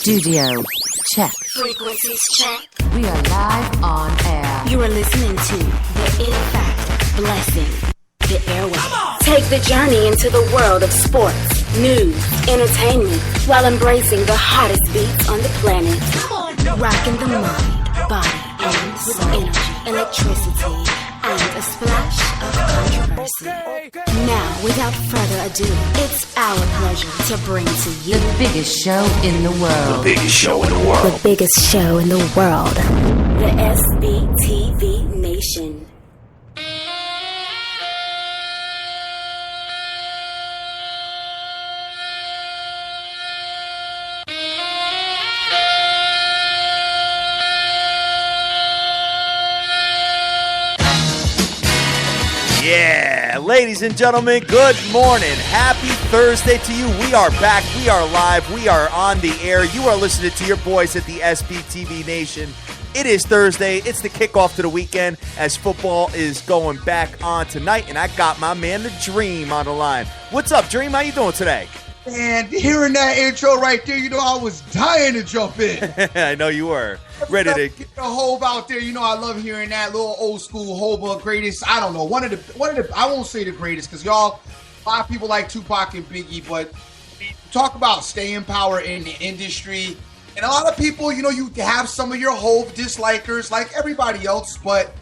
Studio. Check. Frequencies check. We are live on air. You are listening to the In Fact Blessing, the airwaves. Take the journey into the world of sports, news, entertainment, while embracing the hottest beats on the planet. Rocking the mind, body, and with energy, electricity, and a splash of controversy. Now, without further ado, it's our pleasure to bring to you The biggest show in the world. The biggest show in the world. the biggest show in the world, the SBTV Nation. Yeah, ladies and gentlemen, good morning. Happy Thursday to you. We are back. We are live. We are on the air. You are listening to your boys at the SBTV Nation. It is Thursday. It's the kickoff to the weekend as football is going back on tonight, and I got my man, the Dream, on the line. What's up, Dream? How you doing today? And hearing that intro right there, you know I was dying to jump in. I know you were ready to get the Hove out there. You know I love hearing that little old school Hove greatest. I don't know, one of the. I won't say the greatest because y'all, a lot of people like Tupac and Biggie, but talk about staying power in the industry. And a lot of people, you know, you have some of your Hove dislikers like everybody else, but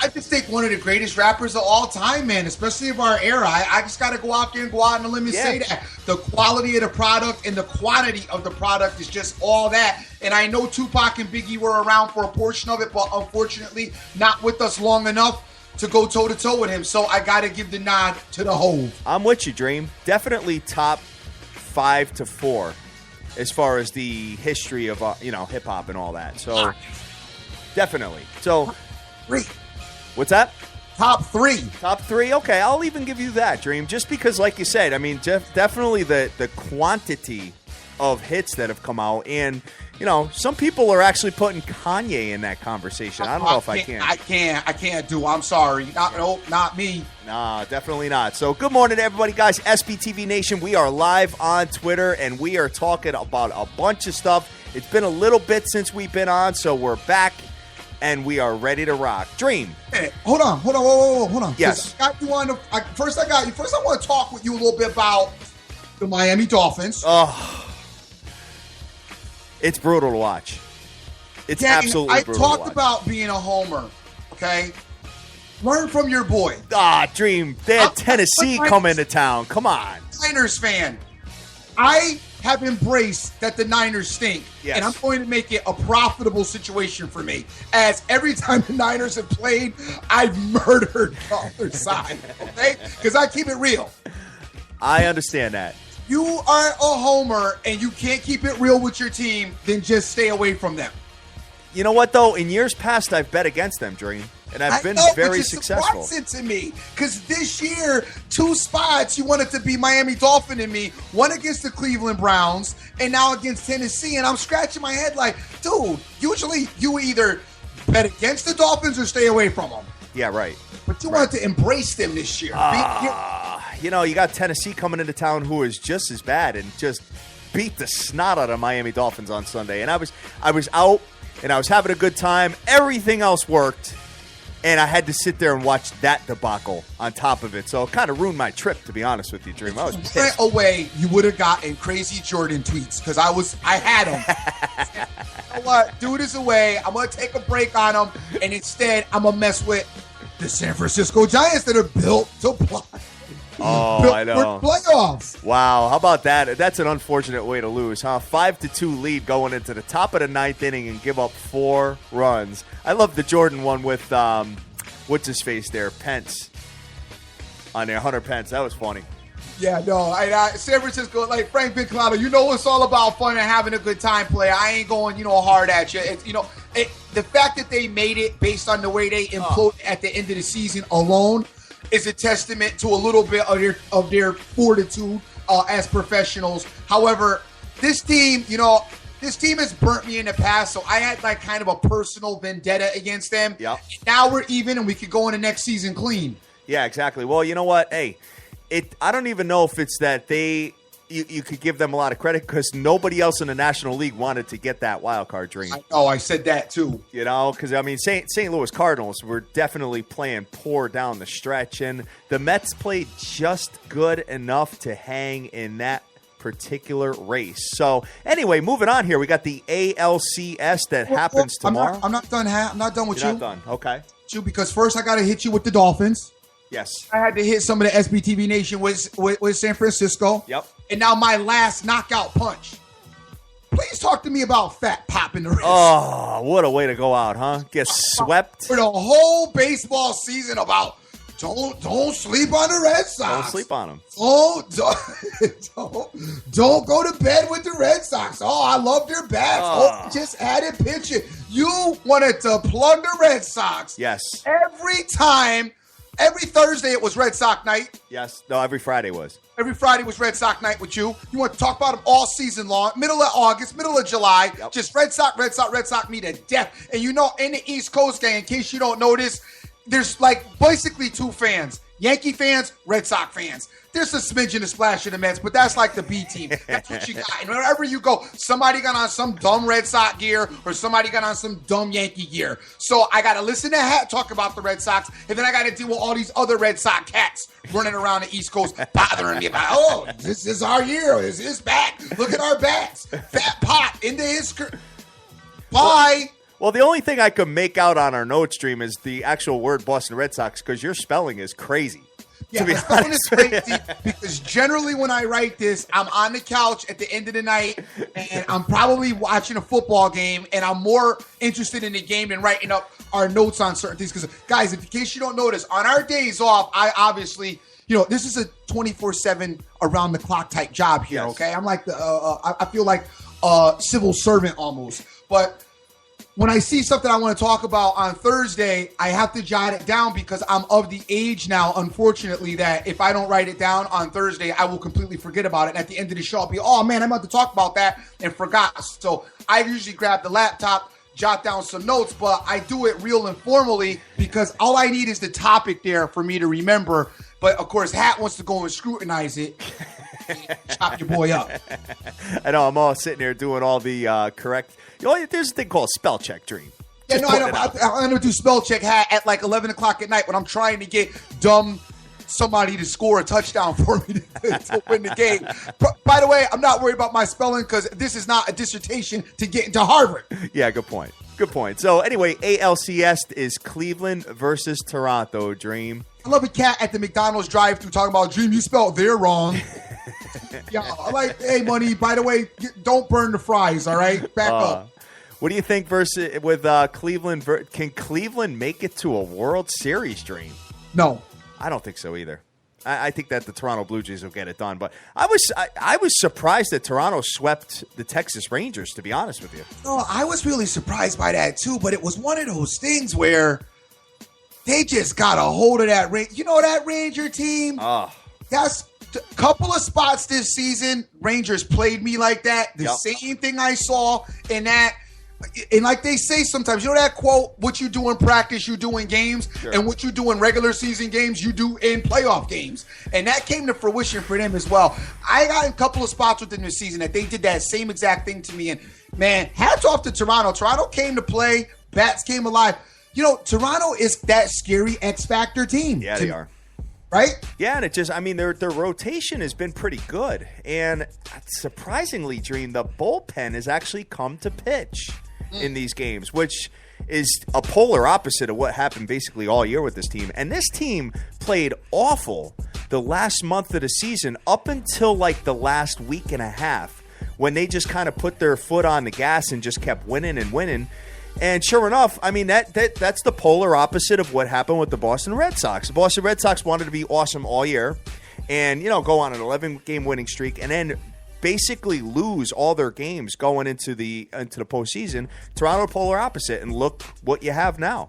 I just think one of the greatest rappers of all time, man, especially of our era. I just got to go out there and go out on a limb and say that. The quality of the product and the quantity of the product is just all that. And I know Tupac and Biggie were around for a portion of it, but unfortunately not with us long enough to go toe-to-toe with him. So I got to give the nod to the Hove. I'm with you, Dream. Definitely top 5 to 4 as far as the history of, hip-hop and all that. So definitely. So 3. What's that? Top 3. Top 3? Okay, I'll even give you that, Dream. Just because, like you said, I mean, definitely the quantity of hits that have come out. And, you know, some people are actually putting Kanye in that conversation. I don't know if I can. I can't do. I'm sorry. Not me. Nah, definitely not. So good morning, everybody, guys. SBTV Nation, we are live on Twitter, and we are talking about a bunch of stuff. It's been a little bit since we've been on, so we're back. And we are ready to rock. Dream. Hey, hold on. Hold on. Yes. I got you on first I want to talk with you a little bit about the Miami Dolphins. Oh, it's brutal to watch. It's absolutely brutal to watch. I talked about being a homer, okay? Learn from your boy. Dream. They had Tennessee come into town. Come on. Niners fan. I have embraced that the Niners stink, and I'm going to make it a profitable situation for me. As every time the Niners have played, I've murdered the other side, okay? Because I keep it real. I understand that. You are a homer, and you can't keep it real with your team, then just stay away from them. You know what, though? In years past, I've bet against them, Dream. And I've been very successful. It to me because this year, 2 spots you wanted to be Miami Dolphin and me, one against the Cleveland Browns and now against Tennessee, and I'm scratching my head like, dude, usually you either bet against the Dolphins or stay away from them. Yeah, right. But you wanted to embrace them this year. You know, you got Tennessee coming into town who is just as bad and just beat the snot out of Miami Dolphins on Sunday. And I was out and I was having a good time. Everything else worked. And I had to sit there and watch that debacle on top of it. So it kind of ruined my trip, to be honest with you, Dream. I was pissed. Went away, you would have gotten crazy Jordan tweets because I had them. You know what? Dude is away. I'm going to take a break on him. And instead, I'm going to mess with the San Francisco Giants that are built to play. Oh, I know. For playoffs. Wow. How about that? That's an unfortunate way to lose, huh? 5-2 lead going into the top of the 9th inning and give up 4 runs. I love the Jordan one with, what's his face there? Pence. On there, Hunter Pence. That was funny. Yeah, no. San Francisco, like Frank Vinculato, you know it's all about fun and having a good time, player. I ain't going, hard at you. It's, the fact that they made it based on the way they imploded at the end of the season alone is a testament to a little bit of their fortitude as professionals. However, this team has burnt me in the past, so I had like kind of a personal vendetta against them. Yep. Now we're even, and we could go into next season clean. Yeah, exactly. Well, you know what? Hey, I don't even know if it's that they you could give them a lot of credit because nobody else in the National League wanted to get that wild card dream. I said that too. You know, because, I mean, St. Louis Cardinals were definitely playing poor down the stretch, and the Mets played just good enough to hang in that particular race. So, anyway, moving on here, we got the ALCS that happens tomorrow. I'm not done. I'm not done with You're you. not done. Okay. Because first I got to hit you with the Dolphins. Yes. I had to hit some of the SBTV Nation with San Francisco. Yep. And now my last knockout punch. Please talk to me about Fat Pop in the wrist. Oh, what a way to go out, huh? Get swept. For the whole baseball season about don't sleep on the Red Sox. Don't sleep on them. Don't go to bed with the Red Sox. Oh, I love their bats. Just added pitching. You wanted to plug the Red Sox. Yes. Every time. Every Thursday it was Red Sox night. Yes. No, every Friday was. Every Friday was Red Sox night with you. You want to talk about them all season long. Middle of August, middle of July. Yep. Just Red Sox me to death. And you know, in the East Coast gang, in case you don't notice, there's like basically two fans. Yankee fans, Red Sox fans. There's a smidge and a splash of the Mets, but that's like the B team. That's what you got. And wherever you go, somebody got on some dumb Red Sox gear or somebody got on some dumb Yankee gear. So I got to listen to Hat talk about the Red Sox, and then I got to deal with all these other Red Sox cats running around the East Coast bothering me about, oh, this is our year. This is back. Look at our bats. Fat Pop into his Bye. Well, the only thing I could make out on our note stream is the actual word Boston Red Sox because your spelling is crazy. Yeah, the spelling is crazy because generally when I write this, I'm on the couch at the end of the night and I'm probably watching a football game and I'm more interested in the game than writing up our notes on certain things. Because, guys, in case you don't notice, on our days off, I obviously, you know, this is a 24/7 around the clock type job here, yes. Okay? I'm like, I feel like a civil servant almost. But when I see something I want to talk about on Thursday, I have to jot it down because I'm of the age now, unfortunately, that if I don't write it down on Thursday, I will completely forget about it. And at the end of the show, I'll be, oh, man, I'm about to talk about that and forgot. So I usually grab the laptop, jot down some notes, but I do it real informally because all I need is the topic there for me to remember. But, of course, Hat wants to go and scrutinize it. Chop your boy up. I know. I'm all sitting there doing all the correct. You know, there's a thing called spell check, Dream. Yeah, no, I know. I'm going to do spell check Hat at like 11 o'clock at night when I'm trying to get somebody to score a touchdown for me to win the game. By the way, I'm not worried about my spelling because this is not a dissertation to get into Harvard. Yeah, good point. Good point. So anyway, ALCS is Cleveland versus Toronto, Dream. I love a cat at the McDonald's drive-thru talking about, Dream, you spelled there wrong. Yeah, I'm like, hey, Money, by the way, don't burn the fries, all right? Back up. What do you think with Cleveland? Can Cleveland make it to a World Series, Dream? No. I don't think so either. I think that the Toronto Blue Jays will get it done. But I was surprised that Toronto swept the Texas Rangers, to be honest with you. No, I was really surprised by that, too. But it was one of those things where they just got a hold of that that Ranger team? That's a couple of spots this season. Rangers played me like that. The same thing I saw in that. And like they say sometimes, you know that quote, what you do in practice, you do in games, sure. And what you do in regular season games, you do in playoff games. And that came to fruition for them as well. I got a couple of spots within the season that they did that same exact thing to me. And, man, hats off to Toronto. Toronto came to play. Bats came alive. You know, Toronto is that scary X-Factor team. Yeah, they are. Right? Yeah, and it just, I mean, their rotation has been pretty good. And surprisingly, Dream, the bullpen has actually come to pitch in these games, which is a polar opposite of what happened basically all year with this team. And this team played awful the last month of the season up until like the last week and a half when they just kind of put their foot on the gas and just kept winning and winning. And sure enough, I mean, that's the polar opposite of what happened with the Boston Red Sox. The Boston Red Sox wanted to be awesome all year and, you know, go on an 11-game winning streak and then basically lose all their games going into the postseason. Toronto, polar opposite, and look what you have now.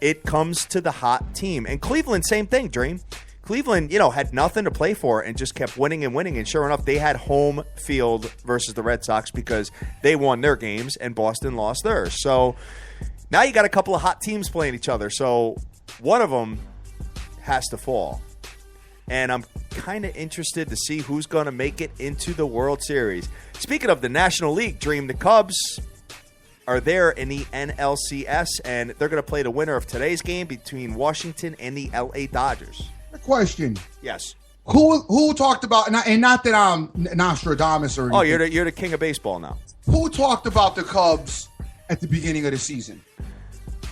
It comes to the hot team. And Cleveland, same thing, Dream. Cleveland, you know, had nothing to play for and just kept winning and winning. And sure enough, they had home field versus the Red Sox because they won their games and Boston lost theirs. So now you got a couple of hot teams playing each other. So one of them has to fall. and I'm kind of interested to see who's going to make it into the World Series. Speaking of the National League, Dream, the Cubs are there in the NLCS, and they're going to play the winner of today's game between Washington and the LA Dodgers. A question. Yes. Who talked about, and not that I'm Nostradamus or anything. Oh, you're the king of baseball now. Who talked about the Cubs at the beginning of the season?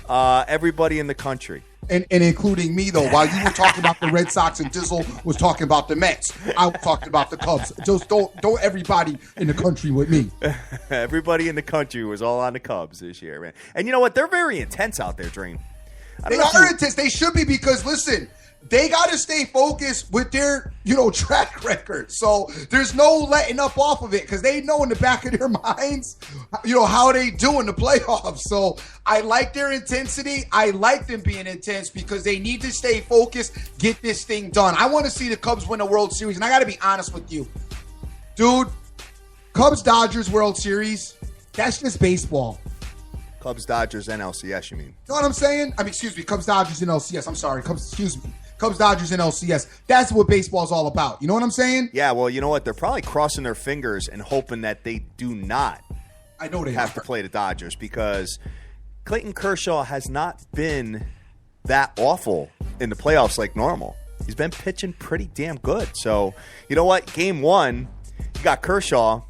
Everybody in the country. And including me, though. While you were talking about the Red Sox and Dizzle was talking about the Mets, I was talking about the Cubs. Just don't everybody in the country with me. Everybody in the country was all on the Cubs this year, man. And you know what? They're very intense out there, Dream. They are intense. They should be, because, listen, they got to stay focused with their, track record. So there's no letting up off of it, because they know in the back of their minds, how they do in the playoffs. So I like their intensity. I like them being intense because they need to stay focused, get this thing done. I want to see the Cubs win a World Series, and I got to be honest with you. Dude, Cubs-Dodgers World Series, that's just baseball. Cubs-Dodgers NLCS, you mean? You know what I'm saying? Excuse me, Cubs-Dodgers NLCS. I'm sorry, Cubs-Dodgers NLCS. That's what baseball's all about. You know what I'm saying? Yeah, well, you know what? They're probably crossing their fingers and hoping that they do not have to play the Dodgers, because Clayton Kershaw has not been that awful in the playoffs like normal. He's been pitching pretty damn good. So, you know what? Game 1, you got Kershaw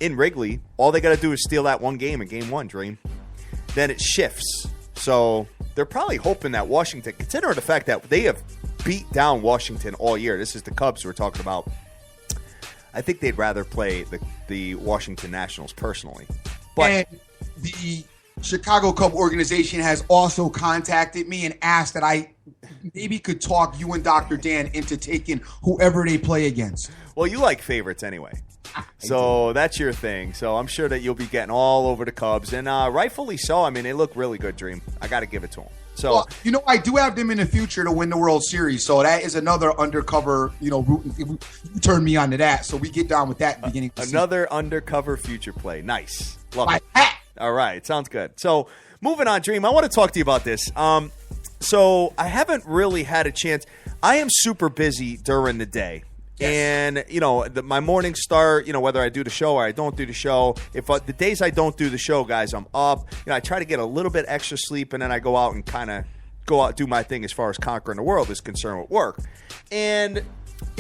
in Wrigley. All they got to do is steal that one game in Game 1, Dream. Then it shifts. So they're probably hoping that Washington, considering the fact that they have beat down Washington all year. This is the Cubs we're talking about. I think they'd rather play the Washington Nationals personally. But and the Chicago Cub organization has also contacted me and asked that I maybe could talk you and Dr. Dan into taking whoever they play against. Well, you like favorites anyway. So that's your thing. So I'm sure that you'll be getting all over the Cubs. And rightfully so. I mean, they look really good, Dream. I got to give it to them. So, well, I do have them in the future to win the World Series. So that is another undercover, route. You turn me on to that. So we get down with that beginning of the another undercover future play. Nice. Love it. Hat. All right. Sounds good. So moving on, Dream, I want to talk to you about this. So I haven't really had a chance. I am super busy during the day. Yes. And, my mornings start, whether I do the show or I don't do the show. If the days I don't do the show, guys, I'm up. I try to get a little bit extra sleep, and then I go out and kind of do my thing as far as conquering the world is concerned with work. And,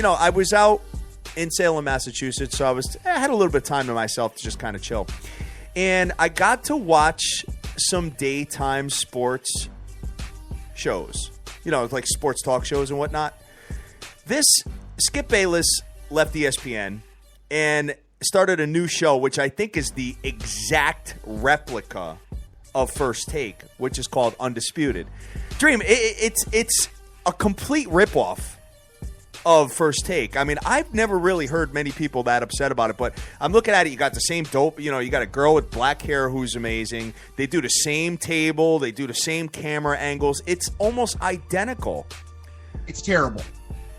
I was out in Salem, Massachusetts, so I had a little bit of time to myself to just kind of chill. And I got to watch some daytime sports shows, like sports talk shows and whatnot. Skip Bayless left ESPN and started a new show, which I think is the exact replica of First Take, which is called Undisputed. Dream, it's a complete ripoff of First Take. I mean, I've never really heard many people that upset about it, but I'm looking at it. You got the same dope. You got a girl with black hair who's amazing. They do the same table. They do the same camera angles. It's almost identical. It's terrible.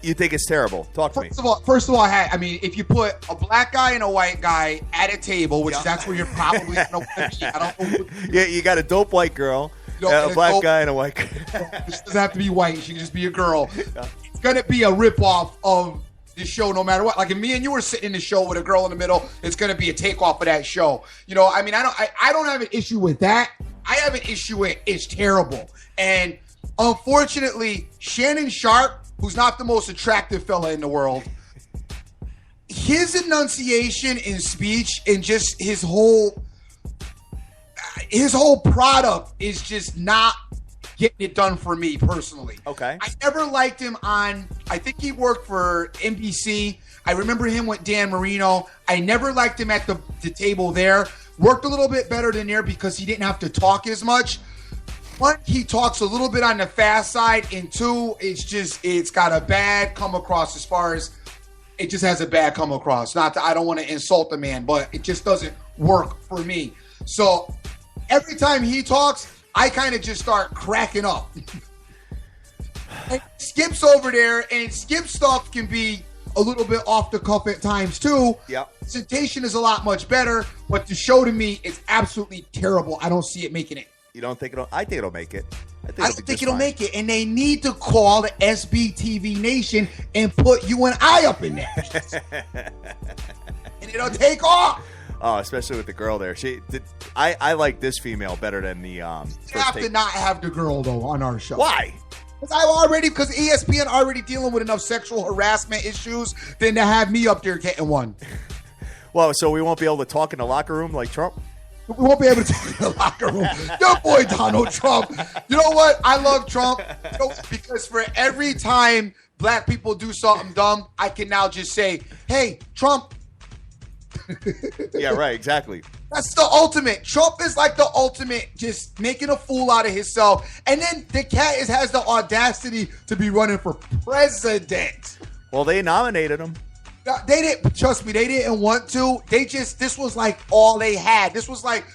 You think it's terrible? Talk to me. First of all, if you put a black guy and a white guy at a table, which that's where you're probably going to want to be. I don't know. Yeah, you got a dope white girl, a black guy and a white guy. She doesn't have to be white. She can just be a girl. Yeah. It's going to be a ripoff of the show no matter what. Like if me and you were sitting in the show with a girl in the middle, it's going to be a takeoff of that show. I don't have an issue with that. I have an issue with it's terrible. And unfortunately, Shannon Sharp, who's not the most attractive fella in the world, his enunciation in speech and just his whole product is just not getting it done for me personally. Okay. I never liked him I think he worked for NBC. I remember him with Dan Marino. I never liked him at the table there. Worked a little bit better than there because he didn't have to talk as much. One, he talks a little bit on the fast side, and two, it's got a bad come across as far as it just has a bad come across. Not that I don't want to insult the man, but it just doesn't work for me. So every time he talks, I kind of just start cracking up. And Skip's over there, and Skip stuff can be a little bit off the cuff at times too. Yep. Presentation is a lot much better, but the show to me is absolutely terrible. I don't see it making it You don't think it'll? I think it'll make it. I don't think it'll make it, and they need to call the SBTV Nation and put you and I up in there, and it'll take off. Oh, especially with the girl there. I like this female better than the. You have to not have the girl though on our show. Why? Because ESPN already dealing with enough sexual harassment issues than to have me up there getting one. Well, so we won't be able to talk in the locker room like Trump? We won't be able to talk in the locker room. Your boy Donald Trump. You know what? I love Trump because for every time black people do something dumb, I can now just say, hey, Trump. Yeah, right. Exactly. That's the ultimate. Trump is like the ultimate, just making a fool out of himself. And then the cat has the audacity to be running for president. Well, they nominated him. They didn't, trust me, they didn't want to. This was like all they had. This was like,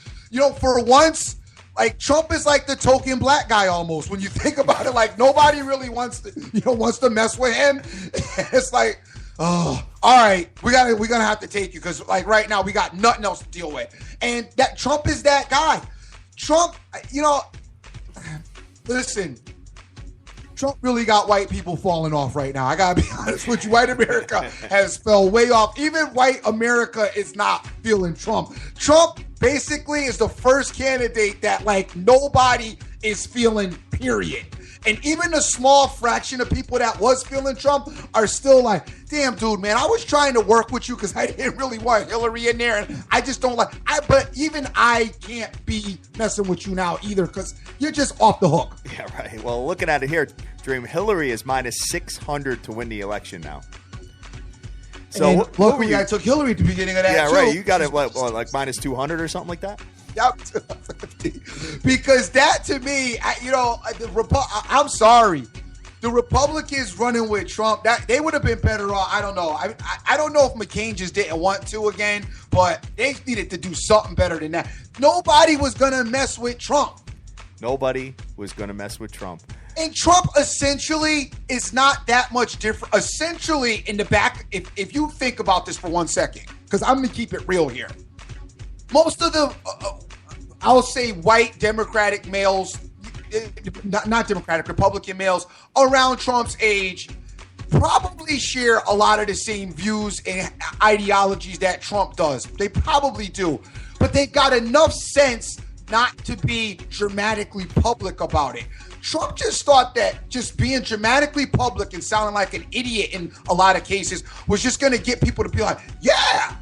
for once, like Trump is like the token black guy almost. When you think about it, like nobody really wants to mess with him. It's like, oh, all right, we're gonna have to take you because like right now we got nothing else to deal with. And that Trump is that guy. Trump, listen. Trump really got white people falling off right now. I gotta be honest with you. White America has fell way off. Even white America is not feeling Trump. Trump basically is the first candidate that like nobody is feeling, period. And even the small fraction of people that was feeling Trump are still like, damn, dude, man, I was trying to work with you because I didn't really want Hillary in there. And I just don't but even I can't be messing with you now either because you're just off the hook. Yeah, right. Well, looking at it here, Dream, Hillary is minus 600 to win the election now. So luckily I took Hillary at the beginning of that. Yeah, too. Right. You got it, like minus 200 or something like that? Yep. Because that to me, I'm sorry. The Republicans running with Trump, that they would have been better off. I don't know. I don't know if McCain just didn't want to again, but they needed to do something better than that. Nobody was going to mess with Trump. Nobody was going to mess with Trump. And Trump essentially is not that much different. Essentially, in the back, if you think about this for 1 second, because I'm going to keep it real here. Most of the, I'll say white Democratic males, not Democratic, Republican males around Trump's age probably share a lot of the same views and ideologies that Trump does. They probably do. But they've got enough sense not to be dramatically public about it. Trump just thought that just being dramatically public and sounding like an idiot in a lot of cases was just going to get people to be like, yeah.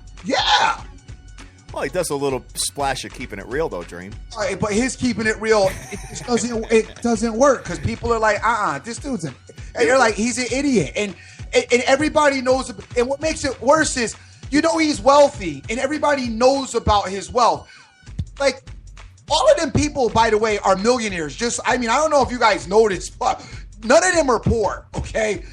Well, he does a little splash of keeping it real, though, Dream. All right, but his keeping it real, it doesn't work because people are like, this dude's and you're like, he's an idiot. And everybody knows. And what makes it worse is, he's wealthy and everybody knows about his wealth. Like, all of them people, by the way, are millionaires. I don't know if you guys noticed, but none of them are poor, okay?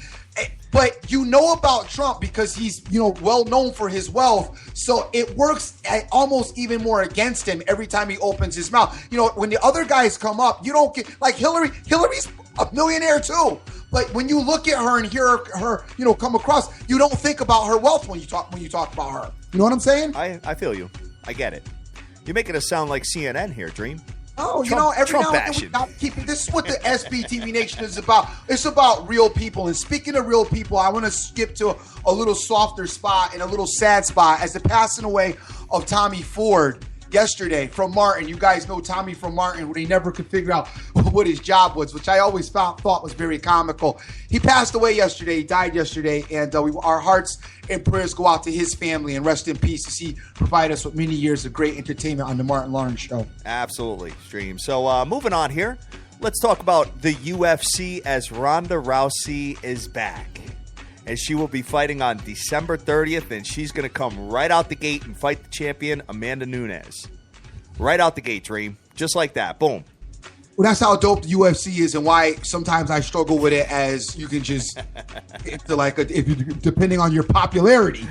But you know about Trump because he's, well known for his wealth. So it works almost even more against him every time he opens his mouth. When the other guys come up, you don't get, like Hillary's a millionaire too. But when you look at her and hear her, come across, you don't think about her wealth when you talk about her. You know what I'm saying? I feel you. I get it. You're making us sound like CNN here, Dream. Oh, every Trump now and then we got to keep it. This is what the SBTV Nation is about. It's about real people. And speaking of real people, I want to skip to a little softer spot and a little sad spot as the passing away of Tommy Ford yesterday from Martin. You guys know Tommy from Martin, where he never could figure out what his job was, which I always thought was very comical. He passed away yesterday. He died yesterday. And our hearts and prayers go out to his family, and rest in peace as he provided us with many years of great entertainment on the Martin Lawrence Show. Absolutely, Stream. So moving on here, let's talk about the UFC as Ronda Rousey is back. And she will be fighting on December 30th, and she's going to come right out the gate and fight the champion, Amanda Nunes. Right out the gate, Dream. Just like that. Boom. Well, that's how dope the UFC is, and why sometimes I struggle with it, as you can just depending on your popularity.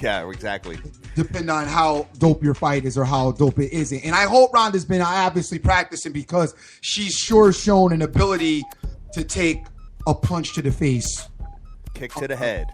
Yeah, exactly. Depending on how dope your fight is or how dope it isn't. And I hope Ronda's been obviously practicing, because she's sure shown an ability to take a punch to the face. Kick to the head.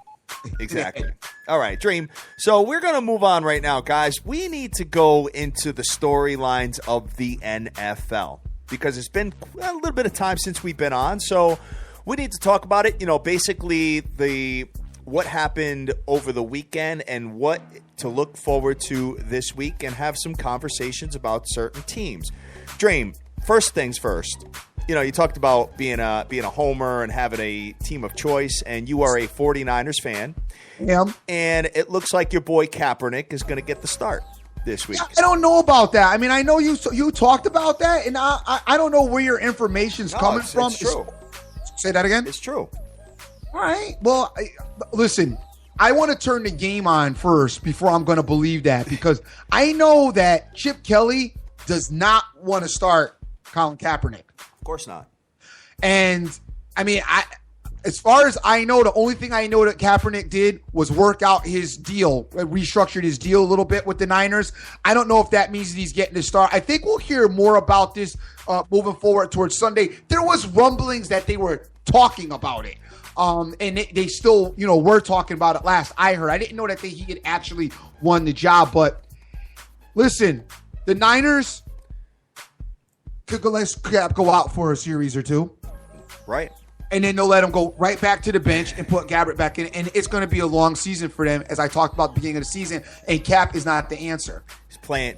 Exactly. All right, Dream. So we're going to move on right now, guys. We need to go into the storylines of the NFL. because it's been a little bit of time since we've been on. So we need to talk about it. Basically what happened over the weekend and what to look forward to this week, and have some conversations about certain teams. Dream, first things first. You talked about being a homer and having a team of choice, and you are a 49ers fan. Yeah. And it looks like your boy Kaepernick is going to get the start this week. I don't know about that. I mean, I know you talked about that, and I don't know where your information's coming from. It's true. Say that again? It's true. All right. Well, listen, I want to turn the game on first before I'm going to believe that, because I know that Chip Kelly does not want to start Colin Kaepernick. Of course not. And, I mean, as far as I know, the only thing I know that Kaepernick did was work out his deal, restructured his deal a little bit with the Niners. I don't know if that means that he's getting to start. I think we'll hear more about this moving forward towards Sunday. There was rumblings that they were talking about it. And they still, were talking about it last I heard. I didn't know that he had actually won the job. But listen, the Niners could go out for a series or two. Right. And then they'll let him go right back to the bench and put Gabbert back in. And it's going to be a long season for them, as I talked about at the beginning of the season. And Cap is not the answer.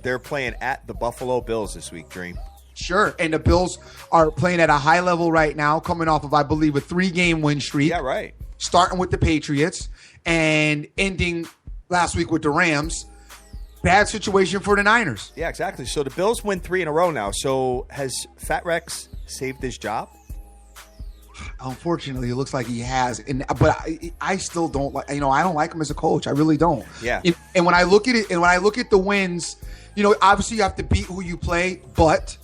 They're playing at the Buffalo Bills this week, Dream. Sure. And the Bills are playing at a high level right now, coming off of, I believe, a 3-game win streak. Yeah, right. Starting with the Patriots and ending last week with the Rams. Bad situation for the Niners. Yeah, exactly. So the Bills win 3 in a row now. So has Fat Rex saved his job? Unfortunately, it looks like he has. But I still don't like, I don't like him as a coach. I really don't. Yeah. And when I look at it, and when I look at the wins, obviously you have to beat who you play, but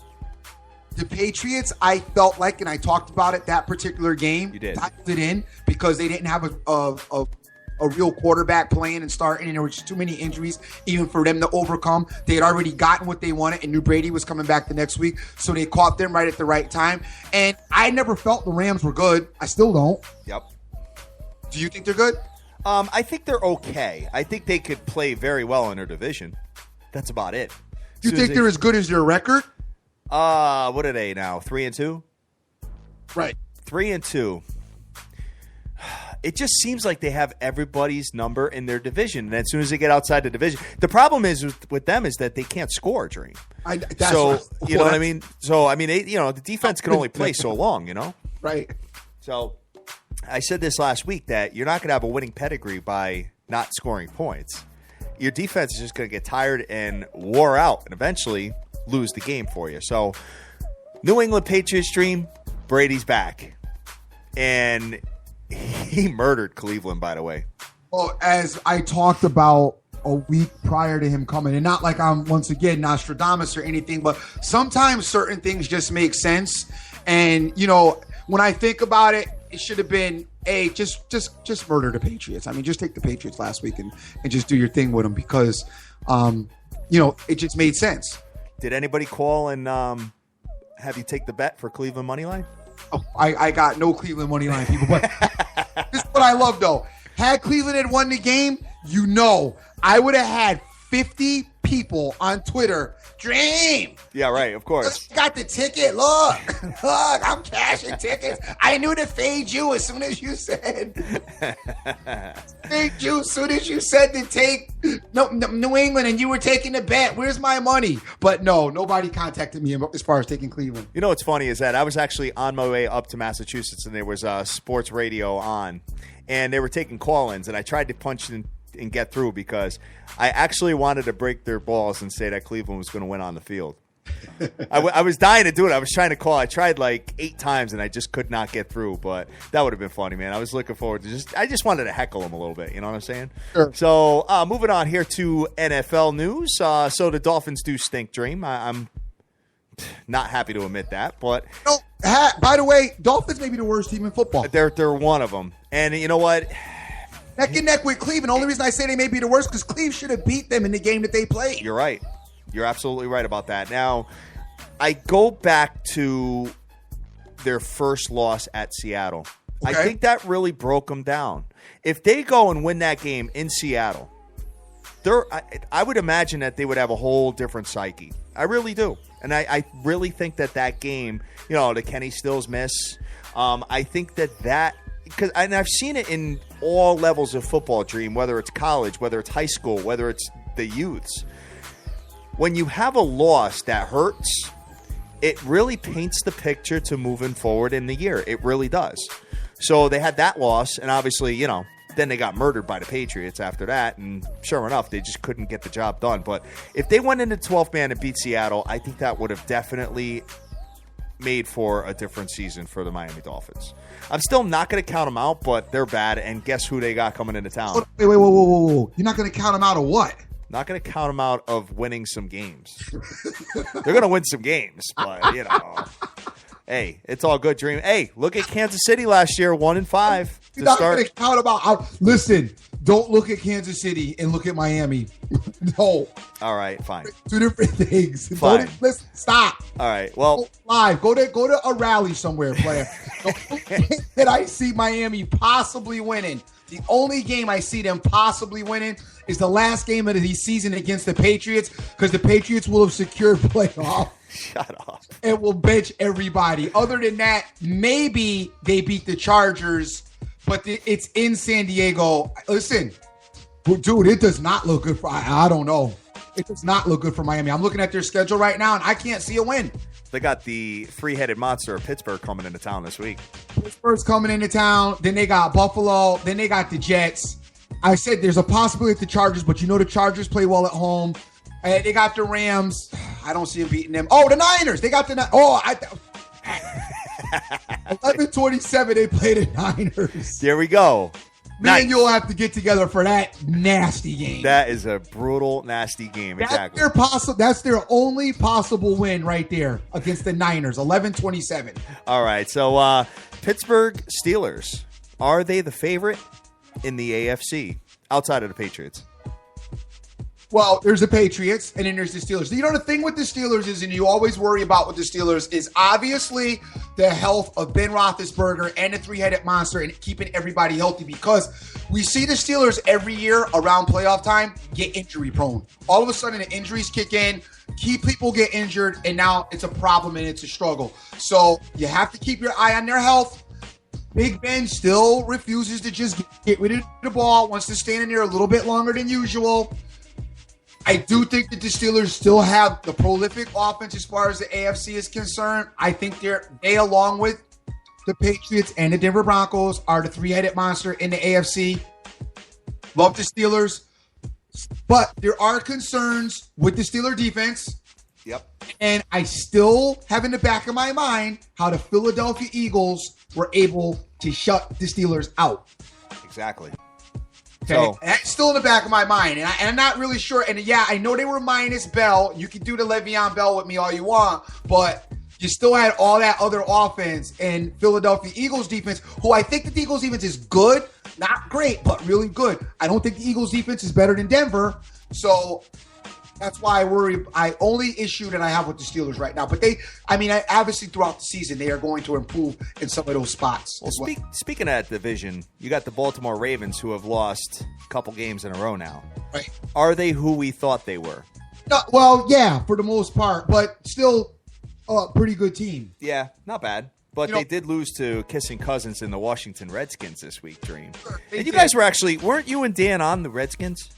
the Patriots, I felt like, and I talked about it, that particular game, you did. Dialed it in because they didn't have a real quarterback playing and starting, and there were just too many injuries even for them to overcome. They had already gotten what they wanted, and knew Brady was coming back the next week, so they caught them right at the right time. And I never felt the Rams were good. I still don't. Yep. Do you think they're good? I think they're okay. I think they could play very well in their division. That's about it. You think they're as good as their record? What are they now? 3-2? Right. 3-2. It just seems like they have everybody's number in their division, and as soon as they get outside the division, the problem is with them is that they can't score. Dream. You know what I mean? So I mean, the defense can only play so long. Right. So I said this last week that you're not going to have a winning pedigree by not scoring points. Your defense is just going to get tired and wore out, and eventually lose the game for you. So New England Patriots, Dream, Brady's back, and he murdered Cleveland, by the way. Well, as I talked about a week prior to him coming, and not like I'm, once again, Nostradamus or anything, but sometimes certain things just make sense. And, when I think about it, it should have been, just murder the Patriots. I mean, just take the Patriots last week and just do your thing with them because, it just made sense. Did anybody call and have you take the bet for Cleveland money line? Oh, I got no Cleveland money line, people. But this is what I love, though. Had Cleveland had won the game, I would have had 50 people on Twitter. Dream. Yeah, right. Of course. Got the ticket. Look, I'm cashing tickets. I knew to fade you as soon as you said. Fade you as soon as you said to take New England, and you were taking the bet. Where's my money? But no, nobody contacted me as far as taking Cleveland. You know what's funny is that I was actually on my way up to Massachusetts, and there was sports radio on, and they were taking call-ins, and I tried to punch in and get through because I actually wanted to break their balls and say that Cleveland was going to win on the field. I was dying to do it. I was trying to call. I tried like 8 times and I just could not get through, but that would have been funny, man. I was looking forward to I just wanted to heckle them a little bit. You know what I'm saying? Sure. So moving on here to NFL news. So the Dolphins do stink, Dream. I'm not happy to admit that, but by the way, Dolphins may be the worst team in football. They're one of them. And you know what? Neck and neck with Cleveland. The only reason I say they may be the worst because Cleveland should have beat them in the game that they played. You're right. You're absolutely right about that. Now, I go back to their first loss at Seattle. Okay. I think that really broke them down. If they go and win that game in Seattle, I would imagine that they would have a whole different psyche. I really do. And I really think that game, the Kenny Stills miss, I think that because I've seen it in all levels of football, Dream, whether it's college, whether it's high school, whether it's the youths. When you have a loss that hurts, it really paints the picture to moving forward in the year. It really does. So they had that loss, and obviously, then they got murdered by the Patriots after that, and sure enough, they just couldn't get the job done. But if they went into 12th man and beat Seattle, I think that would have definitely made for a different season for the Miami Dolphins. I'm still not going to count them out, but they're bad, and guess who they got coming into town? Wait, whoa. You're not going to count them out of what? Not going to count them out of winning some games. They're going to win some games, but, hey, it's all good, Dream. Hey, look at Kansas City last year, 1-5 You're to not start. going to count them out. Listen, don't look at Kansas City and look at Miami. No. All right, fine. Two different things. Fine. Listen, stop. All right, well. Live. Go to a rally somewhere, player. That I see Miami possibly winning. The only game I see them possibly winning is the last game of the season against the Patriots, because the Patriots will have secured playoff. Shut up. And will bench everybody. Other than that, maybe they beat the Chargers, but it's in San Diego. Listen, dude, it does not look good for, I don't know. It does not look good for Miami. I'm looking at their schedule right now, and I can't see a win. They got the three-headed monster of Pittsburgh coming into town this week. Pittsburgh's coming into town. Then they got Buffalo. Then they got the Jets. I said there's a possibility with the Chargers, but the Chargers play well at home. They got the Rams. I don't see them beating them. Oh, the Niners. They got the 11-27. They play the Niners. There we go. Man, you'll have to get together for that nasty game. That is a brutal, nasty game. Exactly. That's their only possible win right there against the Niners, 11-27. All right, so Pittsburgh Steelers, are they the favorite in the AFC outside of the Patriots? Well, there's the Patriots, and then there's the Steelers. The thing with the Steelers is, and you always worry about with the Steelers, is obviously the health of Ben Roethlisberger and the three-headed monster and keeping everybody healthy, because we see the Steelers every year around playoff time get injury prone. All of a sudden, the injuries kick in, key people get injured, and now it's a problem and it's a struggle. So you have to keep your eye on their health. Big Ben still refuses to just get rid of the ball, wants to stand in there a little bit longer than usual. I do think that the Steelers still have the prolific offense as far as the AFC is concerned. I think they along with the Patriots and the Denver Broncos, are the three-headed monster in the AFC. Love the Steelers. But there are concerns with the Steeler defense. Yep. And I still have in the back of my mind how the Philadelphia Eagles were able to shut the Steelers out. Exactly. Okay, So, that's still in the back of my mind, and I'm not really sure. And yeah, I know they were minus Bell. You can do the Le'Veon Bell with me all you want, but you still had all that other offense and Philadelphia Eagles defense, who I think the Eagles defense is good, not great, but really good. I don't think the Eagles defense is better than Denver, so that's why I worry. I only issue that I have with the Steelers right now, but obviously throughout the season they are going to improve in some of those spots. well, speaking of that division, you got the Baltimore Ravens, who have lost a couple games in a row now. Right. Are they who we thought they were? No, well, yeah, for the most part, but still a pretty good team. Yeah, not bad. But they did lose to kissing cousins in the Washington Redskins this week, Dream. And you guys weren't you and Dan on the Redskins?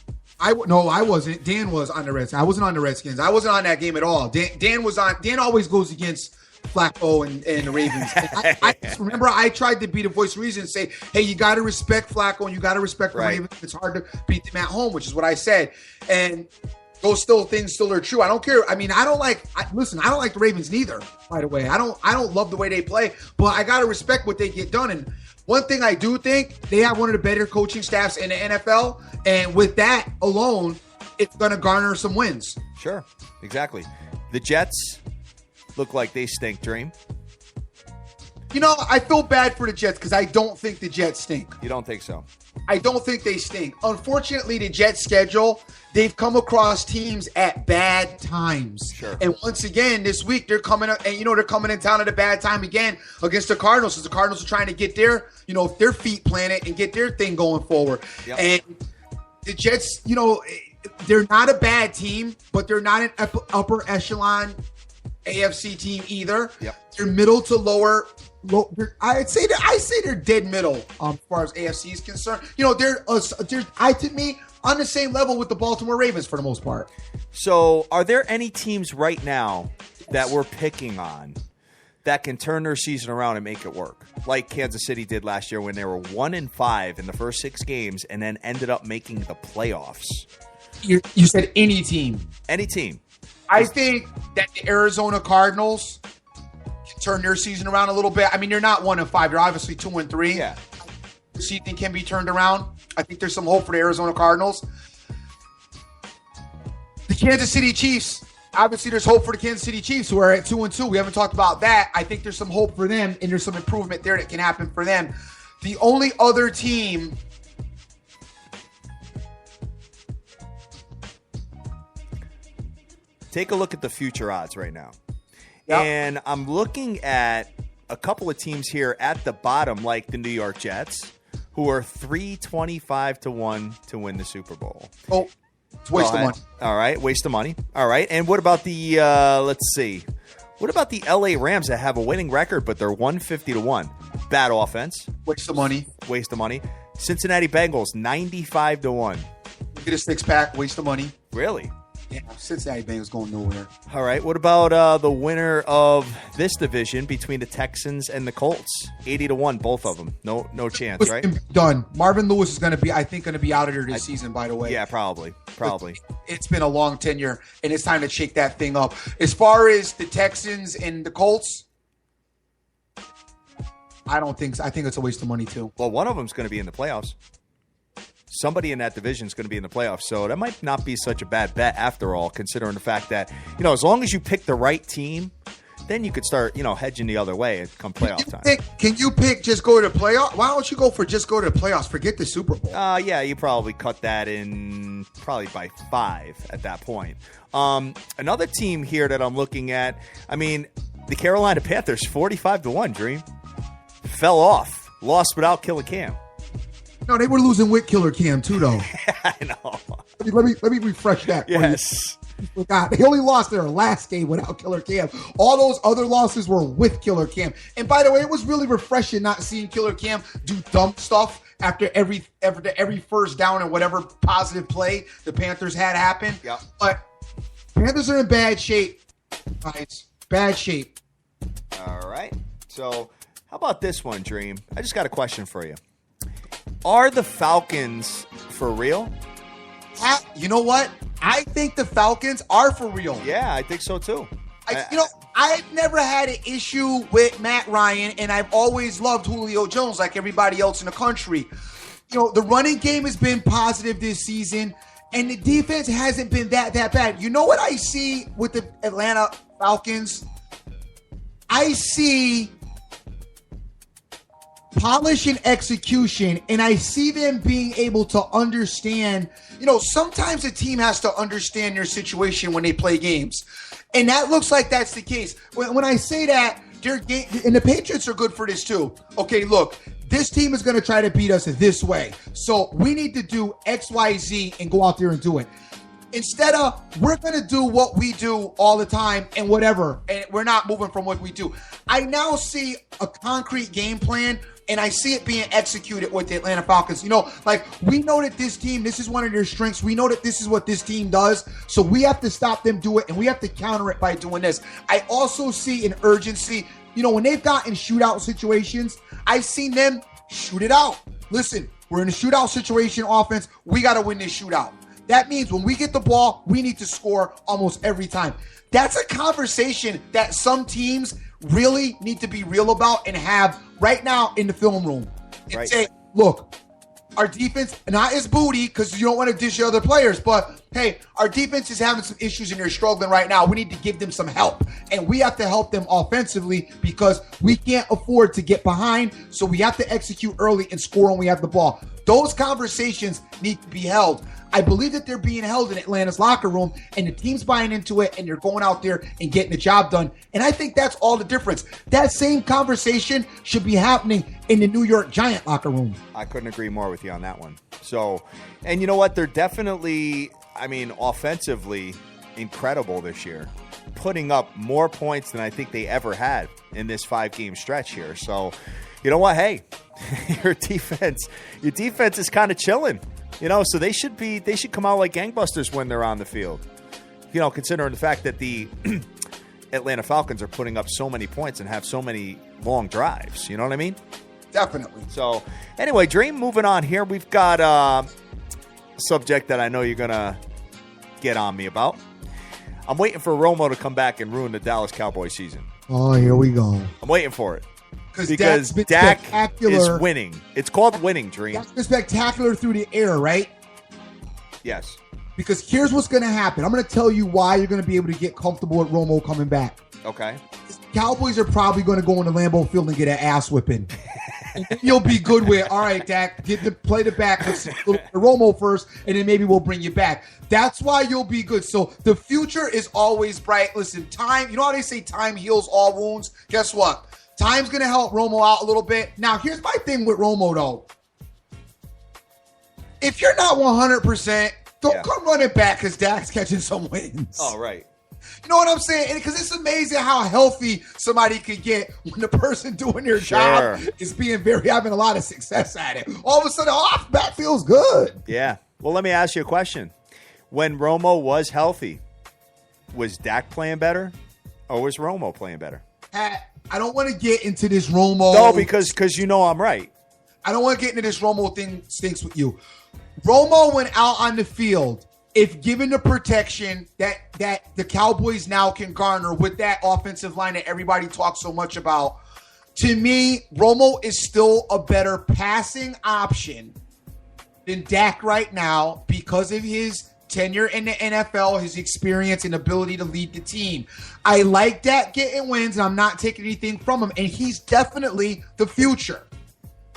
No, I wasn't. Dan was on the Redskins. I wasn't on the Redskins. I wasn't on that game at all. Dan was on. Dan always goes against Flacco and the Ravens. And I remember I tried to be the voice of reason and say, hey, you got to respect Flacco and you got to respect the Ravens. It's hard to beat them at home, which is what I said. And those things still are true. I don't care. I don't like the Ravens neither, by the way. I don't love the way they play, but I got to respect what they get done. And one thing I do think, they have one of the better coaching staffs in the NFL. And with that alone, it's going to garner some wins. Sure. Exactly. The Jets look like they stink, Dream. I feel bad for the Jets because I don't think the Jets stink. You don't think so? I don't think they stink. Unfortunately, the Jets' schedule, they've come across teams at bad times. Sure. And once again, this week, they're coming up, and they're coming in town at a bad time again against the Cardinals, because the Cardinals are trying to get their feet planted and get their thing going forward. Yep. And the Jets, they're not a bad team, but they're not an upper echelon AFC team either. Yep. They're middle to lower. I say they're dead middle as far as AFC is concerned. You know, they're to me on the same level with the Baltimore Ravens for the most part. So, are there any teams right now that we're picking on that can turn their season around and make it work, like Kansas City did last year when they were 1-5 in the first 6 games and then ended up making the playoffs? You said any team. Any team. I think that the Arizona Cardinals can turn their season around a little bit. I mean, they're not 1-5. They're obviously 2-3. Yeah. The season can be turned around. I think there's some hope for the Arizona Cardinals. The Kansas City Chiefs. Obviously, there's hope for the Kansas City Chiefs, who are at 2-2. We haven't talked about that. I think there's some hope for them, and there's some improvement there that can happen for them. The only other team... Take a look at the future odds right now. Yep. And I'm looking at a couple of teams here at the bottom, like the New York Jets, who are 325-1 to win the Super Bowl. Oh, it's a waste of money. All right, waste of money. All right, and what about the, let's see, what about the LA Rams that have a winning record, but they're 150-1? Bad offense. Waste of money. Waste of money. Cincinnati Bengals, 95-1. Get a six-pack, waste of money. Really? Yeah, Cincinnati Bengals going nowhere. All right. What about the winner of this division between the Texans and the Colts? 80-1, both of them. No chance, right? Done. Marvin Lewis is going to be out of there this season, by the way. Yeah, probably. It's been a long tenure, and it's time to shake that thing up. As far as the Texans and the Colts, I think it's a waste of money, too. Well, one of them's going to be in the playoffs. Somebody in that division is going to be in the playoffs, so that might not be such a bad bet after all, considering the fact that, you know, as long as you pick the right team, then you could start, you know, hedging the other way come playoff time. Can you pick just go to the playoffs? Why don't you go for just go to the playoffs? Forget the Super Bowl. Yeah, you probably cut that in probably by 5 at that point. Another team here that I'm looking at, I mean, the Carolina Panthers, 45-1, Dream. Fell off. Lost without Killer Cam. No, they were losing with Killer Cam too, though. I know. Let me refresh that. Yes. God, they only lost their last game without Killer Cam. All those other losses were with Killer Cam. And by the way, it was really refreshing not seeing Killer Cam do dumb stuff after every first down and whatever positive play the Panthers had happen. Yep. But Panthers are in bad shape, guys. Bad shape. All right. So how about this one, Dream? I just got a question for you. Are the Falcons for real? You know what? I think the Falcons are for real. Yeah, I think so too. I've never had an issue with Matt Ryan, and I've always loved Julio Jones like everybody else in the country. You know, the running game has been positive this season, and the defense hasn't been that bad. You know what I see with the Atlanta Falcons? I see polish and execution, and I see them being able to understand, you know, sometimes a team has to understand their situation when they play games. And that looks like that's the case. When I say that, and the Patriots are good for this too. Okay, look, this team is going to try to beat us this way. So we need to do X, Y, Z and go out there and do it. Instead of, we're going to do what we do all the time and whatever, and we're not moving from what we do. I now see a concrete game plan, and I see it being executed with the Atlanta Falcons. You know, like, we know that this team, this is one of their strengths. We know that this is what this team does, so we have to stop them do it, and we have to counter it by doing this. I also see an urgency. You know, when they've gotten shootout situations, I've seen them shoot it out. Listen, we're in a shootout situation offense. We got to win this shootout. That means when we get the ball, we need to score almost every time. That's a conversation that some teams really need to be real about and have right now in the film room. And right. Say, look, our defense, not as booty because you don't want to dish your other players, but hey, our defense is having some issues and they're struggling right now. We need to give them some help. And we have to help them offensively because we can't afford to get behind. So we have to execute early and score when we have the ball. Those conversations need to be held. I believe that they're being held in Atlanta's locker room, and the team's buying into it, and they're going out there and getting the job done. And I think that's all the difference. That same conversation should be happening in the New York Giant locker room. I couldn't agree more with you on that one. So, and you know what? They're definitely, I mean, offensively, incredible this year, putting up more points than I think they ever had in this 5-game stretch here. So, you know what? Hey, your defense is kind of chilling. So they should come out like gangbusters when they're on the field. Considering the fact that the Atlanta Falcons are putting up so many points and have so many long drives. You know what I mean? Definitely. So, anyway, Dream, moving on here. We've got a subject that I know you're going to get on me about. I'm waiting for Romo to come back and ruin the Dallas Cowboys season. Oh, here we go. I'm waiting for it. Because Dak is winning. It's called winning, Dream. Dak's been spectacular through the air, right? Yes. Because here's what's going to happen. I'm going to tell you why you're going to be able to get comfortable with Romo coming back. Okay. Cowboys are probably going to go into Lambeau Field and get an ass whipping. And then you'll be good with, all right, Dak, play the back. Let's Romo first, and then maybe we'll bring you back. That's why you'll be good. So the future is always bright. Listen, time, you know how they say time heals all wounds? Guess what? Time's going to help Romo out a little bit. Now, here's my thing with Romo, though. If you're not 100%, don't come running back because Dak's catching some wins. Oh, right. You know what I'm saying? Because it's amazing how healthy somebody could get when the person doing their job is having a lot of success at it. All of a sudden, that feels good. Yeah. Well, let me ask you a question. When Romo was healthy, was Dak playing better or was Romo playing better? I don't want to get into this Romo. No, because I'm right. I don't want to get into this Romo thing stinks with you. Romo went out on the field. If given the protection that the Cowboys now can garner with that offensive line that everybody talks so much about, to me, Romo is still a better passing option than Dak right now because of his tenure in the NFL, his experience and ability to lead the team. I like Dak getting wins, and I'm not taking anything from him, and he's definitely the future.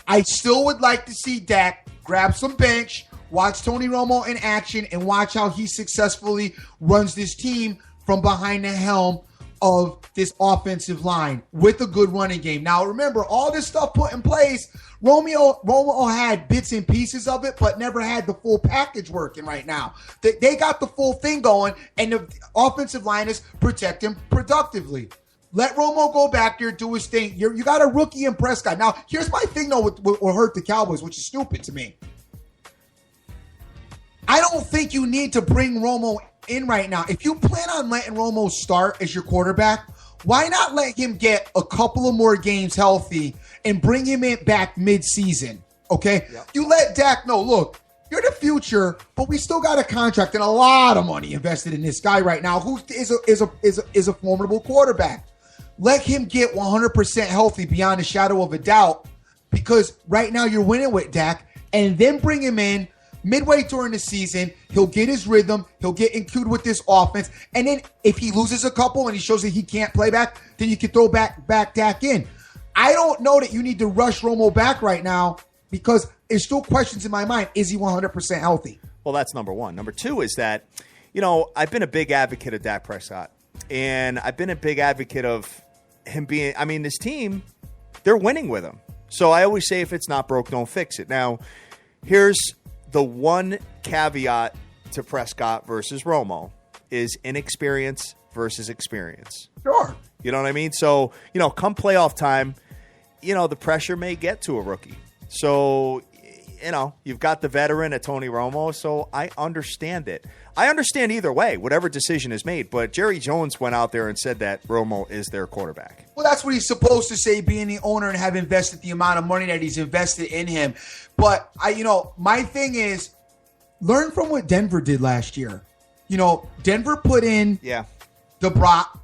I still would like to see Dak grab some bench, watch Tony Romo in action, and watch how he successfully runs this team from behind the helm of this offensive line with a good running game. Now, remember, all this stuff put in place, Romo had bits and pieces of it, but never had the full package working right now. They got the full thing going, and the offensive line is protecting productively. Let Romo go back there, do his thing. You got a rookie in Prescott. Now, here's my thing, though, with what hurt the Cowboys, which is stupid to me. I don't think you need to bring Romo in right now. If you plan on letting Romo start as your quarterback, why not let him get a couple of more games healthy and bring him in back mid-season, okay? Yep. You let Dak know, look, you're the future, but we still got a contract and a lot of money invested in this guy right now who is a formidable quarterback. Let him get 100% healthy beyond a shadow of a doubt because right now you're winning with Dak, and then bring him in midway during the season. He'll get his rhythm. He'll get included with this offense. And then if he loses a couple and he shows that he can't play back, then you can throw back Dak in. I don't know that you need to rush Romo back right now because there's still questions in my mind. Is he 100% healthy? Well, that's number one. Number two is that, I've been a big advocate of Dak Prescott. And I've been a big advocate of him being, this team, they're winning with him. So I always say if it's not broke, don't fix it. Now, here's the one caveat to Prescott versus Romo is inexperience versus experience. Sure. You know what I mean? So, come playoff time, the pressure may get to a rookie. So, you've got the veteran at Tony Romo, so I understand it. I understand either way, whatever decision is made, but Jerry Jones went out there and said that Romo is their quarterback. Well, that's what he's supposed to say, being the owner and have invested the amount of money that he's invested in him. But, my thing is, learn from what Denver did last year. Denver put in the Brock.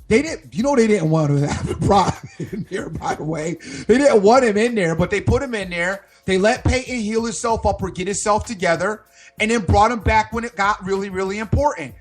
They didn't want to have Brock in there, by the way. They didn't want him in there, but they put him in there. They let Peyton heal himself up or get himself together, and then brought him back when it got really, really important.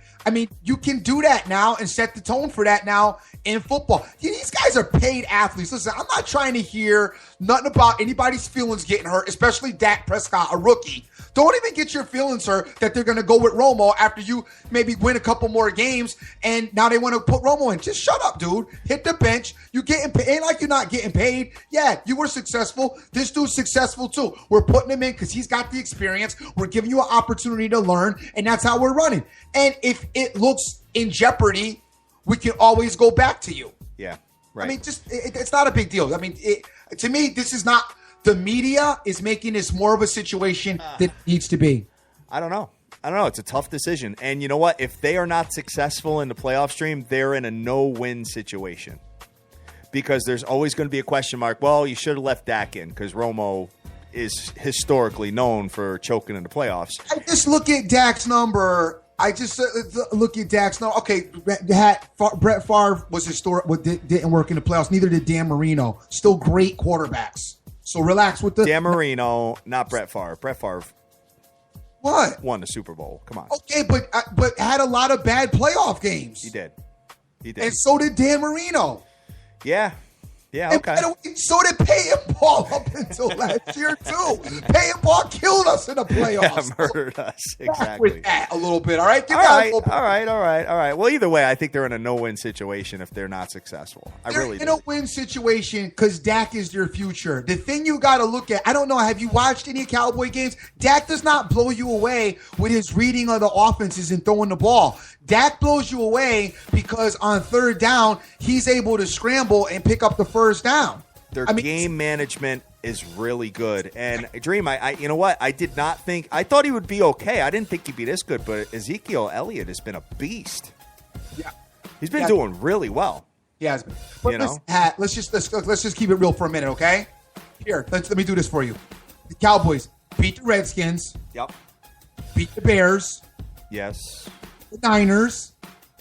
You can do that now and set the tone for that now in football. These guys are paid athletes. Listen, I'm not trying to hear nothing about anybody's feelings getting hurt, especially Dak Prescott, a rookie. Don't even get your feelings hurt that they're going to go with Romo after you maybe win a couple more games, and now they want to put Romo in. Just shut up, dude. Hit the bench. You getting paid. Ain't like you're not getting paid. Yeah, you were successful. This dude's successful too. We're putting him in because he's got the experience. We're giving you an opportunity to learn, and that's how we're running. And if it looks in jeopardy, we can always go back to you. Yeah, right. I mean, it's not a big deal. I mean, to me, this is not. The media is making this more of a situation than it needs to be. I don't know. It's a tough decision. And you know what? If they are not successful in the playoff stream, they're in a no-win situation. Because there's always going to be a question mark. Well, you should have left Dak in because Romo is historically known for choking in the playoffs. I just look at Dak's number. Okay, Brett Favre was historic. Didn't work in the playoffs. Neither did Dan Marino. Still great quarterbacks. So relax with the Dan Marino, not Brett Favre. Brett Favre won the Super Bowl. Come on. Okay, but had a lot of bad playoff games. He did. And so did Dan Marino. Yeah, okay. And so did Peyton Ball up until last year, too. Peyton Ball killed us in the playoffs. Yeah, murdered us. Exactly. With that a little bit, all right? All right. Well, either way, I think they're in a no-win situation if they're not successful. They're in a win situation because Dak is their future. The thing you got to look at, I don't know, have you watched any Cowboy games? Dak does not blow you away with his reading of the offenses and throwing the ball. Dak blows you away because on third down, he's able to scramble and pick up the first down. Their game management is really good. And Dream, I you know what? I thought he would be okay. I didn't think he'd be this good, but Ezekiel Elliott has been a beast. Yeah. He's been doing really well. He has been. But let's just keep it real for a minute, okay? Here, let me do this for you. The Cowboys beat the Redskins. Yep. Beat the Bears. Yes. The Niners.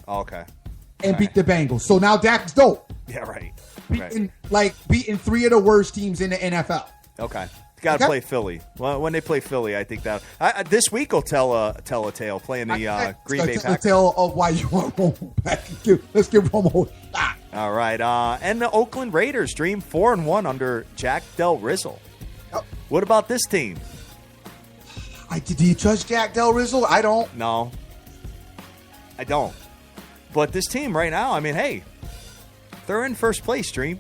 Okay. And beat the Bengals. So now Dak's dope. Yeah, right. Beating three of the worst teams in the NFL. Okay. Got to play Philly. Well, when they play Philly, I think that this week will tell a tale playing the Green Bay Packers. Tell of why you want Romo back. Let's give Romo a shot. All right. And the Oakland Raiders dream 4-1 under Jack Del Rizzo. Yep. What about this team? Do you trust Jack Del Rizzo? I don't. No. I don't. But this team right now, I mean, hey, they're in first place, Dream.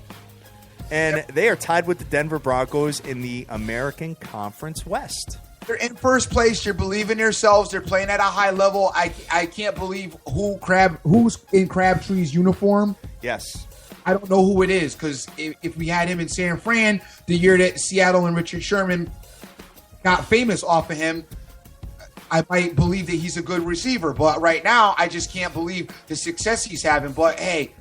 And they are tied with the Denver Broncos in the American Conference West. They're in first place. They're believing themselves. They're playing at a high level. I can't believe who's in Crabtree's uniform. Yes. I don't know who it is because if we had him in San Fran the year that Seattle and Richard Sherman got famous off of him, I might believe that he's a good receiver. But right now, I just can't believe the success he's having. But, hey,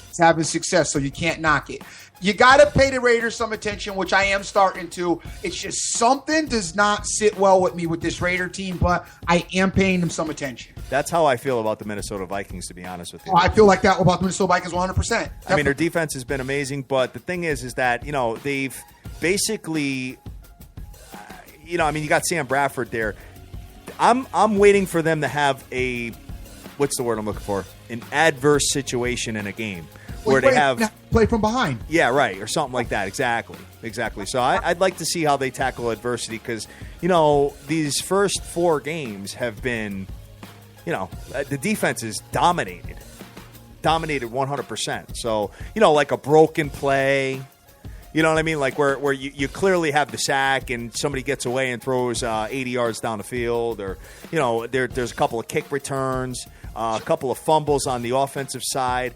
he's having success, so you can't knock it. You got to pay the Raiders some attention, which I am starting to. It's just something does not sit well with me with this Raider team, but I am paying them some attention. That's how I feel about the Minnesota Vikings, to be honest with you. I feel like that about the Minnesota Vikings 100%. Definitely. I mean, their defense has been amazing, but the thing is that, they've basically, you got Sam Bradford there. I'm waiting for them to have what's the word I'm looking for? An adverse situation in a game where they have play from behind. Yeah, right, or something like that. Exactly. So I'd like to see how they tackle adversity because these first 4 games have been, the defense is dominated 100%. So like a broken play. You know what I mean? Like where you clearly have the sack and somebody gets away and throws 80 yards down the field, or there's a couple of kick returns, a couple of fumbles on the offensive side.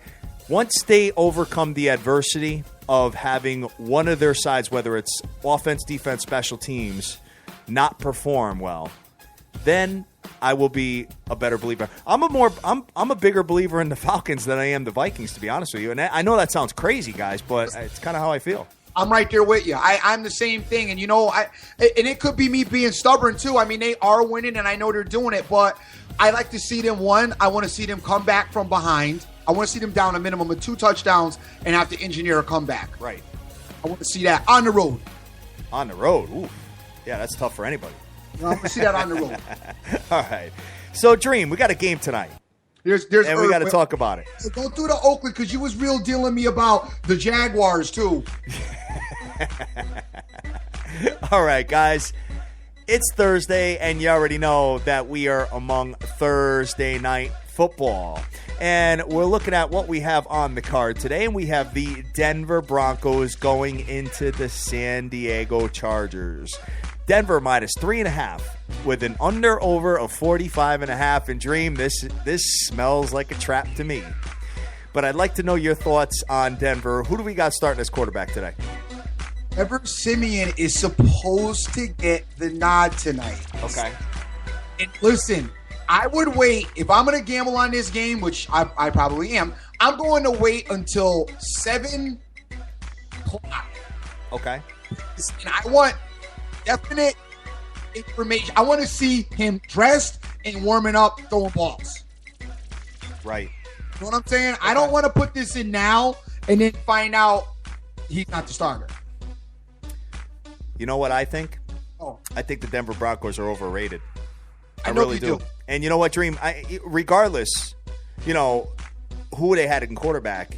Once they overcome the adversity of having one of their sides, whether it's offense, defense, special teams, not perform well, then I will be a better believer. I'm a bigger believer in the Falcons than I am the Vikings, to be honest with you. And I know that sounds crazy, guys, but it's kind of how I feel. I'm right there with you. I'm the same thing. And, and it could be me being stubborn, too. I mean, they are winning, and I know they're doing it. But I like to see them win. I want to see them come back from behind. I want to see them down a minimum of 2 touchdowns and have to engineer a comeback. Right. I want to see that on the road. On the road? Ooh. Yeah, that's tough for anybody. I want to see that on the road. All right. So, Dream, we got a game tonight. And we got to talk about it. Don't do the Oakland because you was real dealing me about the Jaguars, too. All right, guys. It's Thursday, and you already know that we are among Thursday night football. And we're looking at what we have on the card today, and we have the Denver Broncos going into the San Diego Chargers. Denver minus 3.5 with an under-over of 45.5. And Dream, this smells like a trap to me. But I'd like to know your thoughts on Denver. Who do we got starting as quarterback today? Trevor Siemian is supposed to get the nod tonight. Okay. And listen, I would wait. If I'm going to gamble on this game, which I probably am, I'm going to wait until 7 o'clock. Okay. And I want definite information. I want to see him dressed and warming up, throwing balls. Right. You know what I'm saying? Okay. I don't want to put this in now and then find out he's not the starter. You know what I think? Oh. I think the Denver Broncos are overrated. I know really you do. And you know what, Dream? Regardless, who they had in quarterback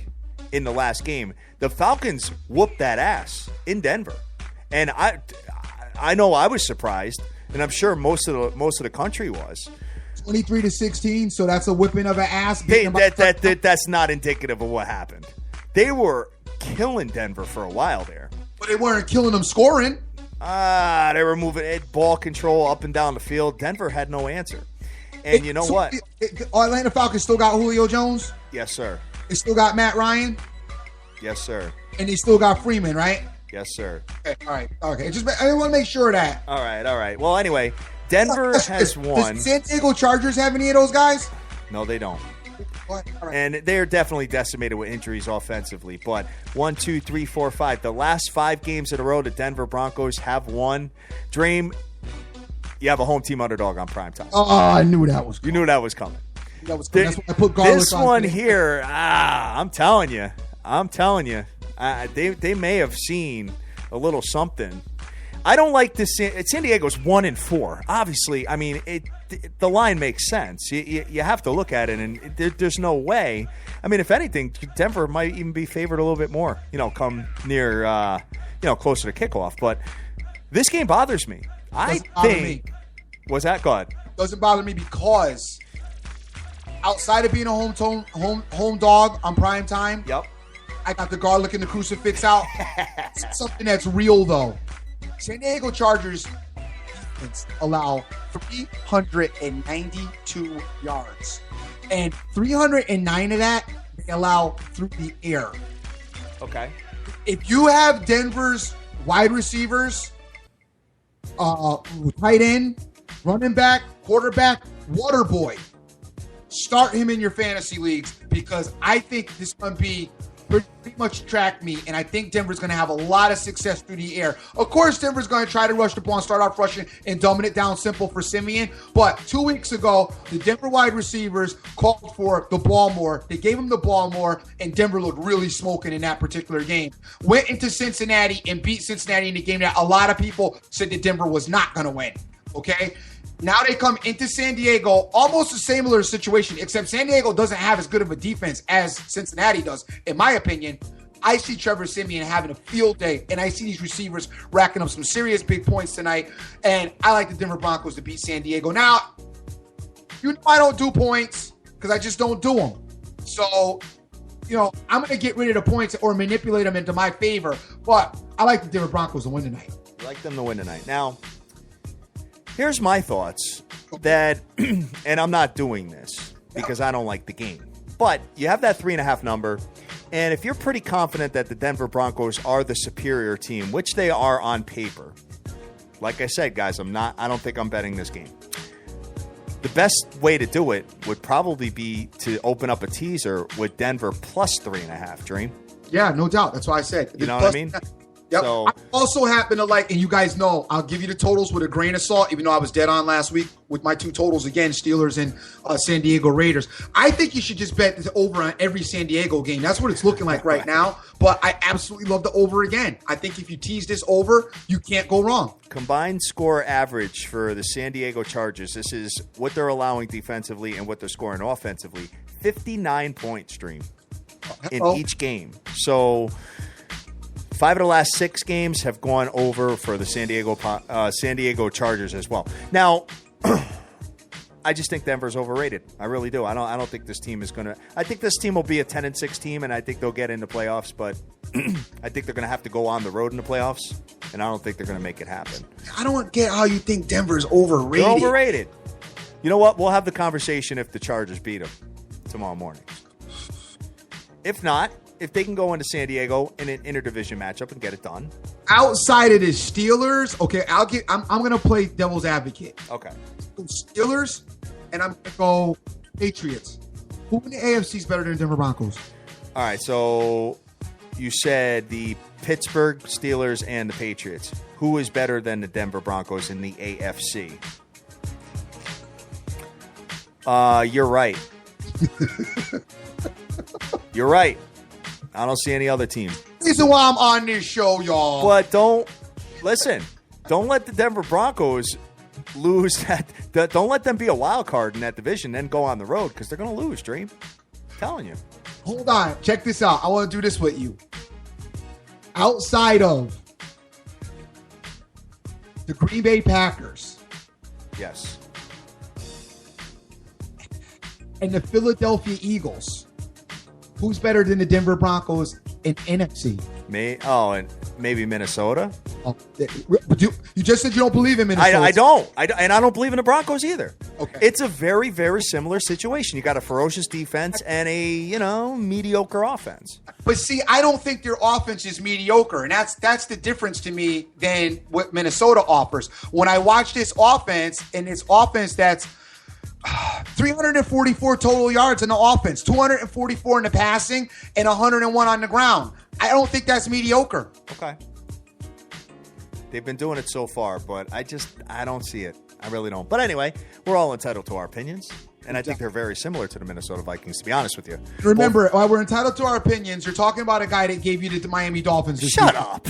in the last game, the Falcons whooped that ass in Denver. And I know I was surprised, and I'm sure most of the country was. 23-16, so that's a whipping of an ass. That's not indicative of what happened. They were killing Denver for a while there. But they weren't killing them scoring. They were moving ball control up and down the field. Denver had no answer. And you know what? Atlanta Falcons still got Julio Jones? Yes, sir. They still got Matt Ryan? Yes, sir. And they still got Freeman, right? Yes, sir. Okay, all right. Okay. I want to make sure of that. All right. Well, anyway, Denver has won. Does San Diego Chargers have any of those guys? No, they don't. All right. And they're definitely decimated with injuries offensively. But 1, 2, 3, 4, 5. The last 5 games in a row, the Denver Broncos have won. Dream, you have a home team underdog on primetime. Oh, I knew that was coming. You knew that was coming. That's why I put garlic this on one today. here, I'm telling you. They may have seen a little something. I don't like this. San Diego's 1-4. Obviously, I mean, the line makes sense. You have to look at it, and there's no way. I mean, if anything, Denver might even be favored a little bit more. Come near, closer to kickoff. But this game bothers me. I think. Was that good? Doesn't bother me because outside of being a home dog on prime time, yep, I got the garlic and the crucifix out. It's something that's real though. San Diego Chargers allow 392 yards. And 309 of that they allow through the air. Okay. If you have Denver's wide receivers, tight end, running back, quarterback, water boy, start him in your fantasy leagues because I think this is going to be pretty much track meet, and I think Denver's going to have a lot of success through the air. Of course, Denver's going to try to rush the ball and start off rushing and dumbing it down simple for Siemian, but 2 weeks ago, the Denver wide receivers called for the ball more. They gave him the ball more, and Denver looked really smoking in that particular game. Went into Cincinnati and beat Cincinnati in the game that a lot of people said that Denver was not going to win, okay? Now they come into San Diego, almost a similar situation, except San Diego doesn't have as good of a defense as Cincinnati does. In my opinion, I see Trevor Siemian having a field day, and I see these receivers racking up some serious big points tonight, and I like the Denver Broncos to beat San Diego. Now, you know I don't do points because I just don't do them. So, I'm going to get rid of the points or manipulate them into my favor, but I like the Denver Broncos to win tonight. You like them to win tonight. Now, here's my thoughts that, and I'm not doing this because I don't like the game, but you have that 3.5 number, and if you're pretty confident that the Denver Broncos are the superior team, which they are on paper, like I said, guys, I don't think I'm betting this game. The best way to do it would probably be to open up a teaser with Denver plus 3.5, Dream. Yeah, no doubt. That's why I said. You know what I mean? Yep. So, I also happen to like, and you guys know, I'll give you the totals with a grain of salt, even though I was dead on last week with my 2 totals again, Steelers and San Diego Raiders. I think you should just bet the over on every San Diego game. That's what it's looking like right now. But I absolutely love the over again. I think if you tease this over, you can't go wrong. Combined score average for the San Diego Chargers, this is what they're allowing defensively and what they're scoring offensively, 59 points, Dream, in each game. So 5 of the last 6 games have gone over for the San Diego Chargers as well. Now, I just think Denver's overrated. I really do. I don't think this team is going to. I think this team will be a 10-6 team, and I think they'll get into playoffs. But I think they're going to have to go on the road in the playoffs, and I don't think they're going to make it happen. I don't get how you think Denver's overrated. They're overrated. You know what? We'll have the conversation if the Chargers beat them tomorrow morning. If not, if they can go into San Diego in an interdivision matchup and get it done. Outside of the Steelers, okay, I'm going to play devil's advocate. Okay. Steelers, and I'm going to go Patriots. Who in the AFC is better than Denver Broncos? All right, so you said the Pittsburgh Steelers and the Patriots. Who is better than the Denver Broncos in the AFC? You're right. You're right. I don't see any other team. Reason why I'm on this show, y'all. But don't let the Denver Broncos lose that. Don't let them be a wild card in that division, then go on the road because they're going to lose, Dream. I'm telling you. Hold on. Check this out. I want to do this with you. Outside of the Green Bay Packers. Yes. And the Philadelphia Eagles. Who's better than the Denver Broncos in NFC? And maybe Minnesota. But you just said you don't believe in Minnesota. I don't. And I don't believe in the Broncos either. Okay. It's a very, very similar situation. You got a ferocious defense and a, mediocre offense. But see, I don't think their offense is mediocre, and that's the difference to me than what Minnesota offers. When I watch this offense, and it's offense that's 344 total yards in the offense, 244 in the passing, and 101 on the ground. I don't think that's mediocre. Okay. They've been doing it so far, but I don't see it. I really don't. But anyway, we're all entitled to our opinions, and I think they're very similar to the Minnesota Vikings, to be honest with you. Remember, while we're entitled to our opinions, you're talking about a guy that gave you the Miami Dolphins this Shut week. up.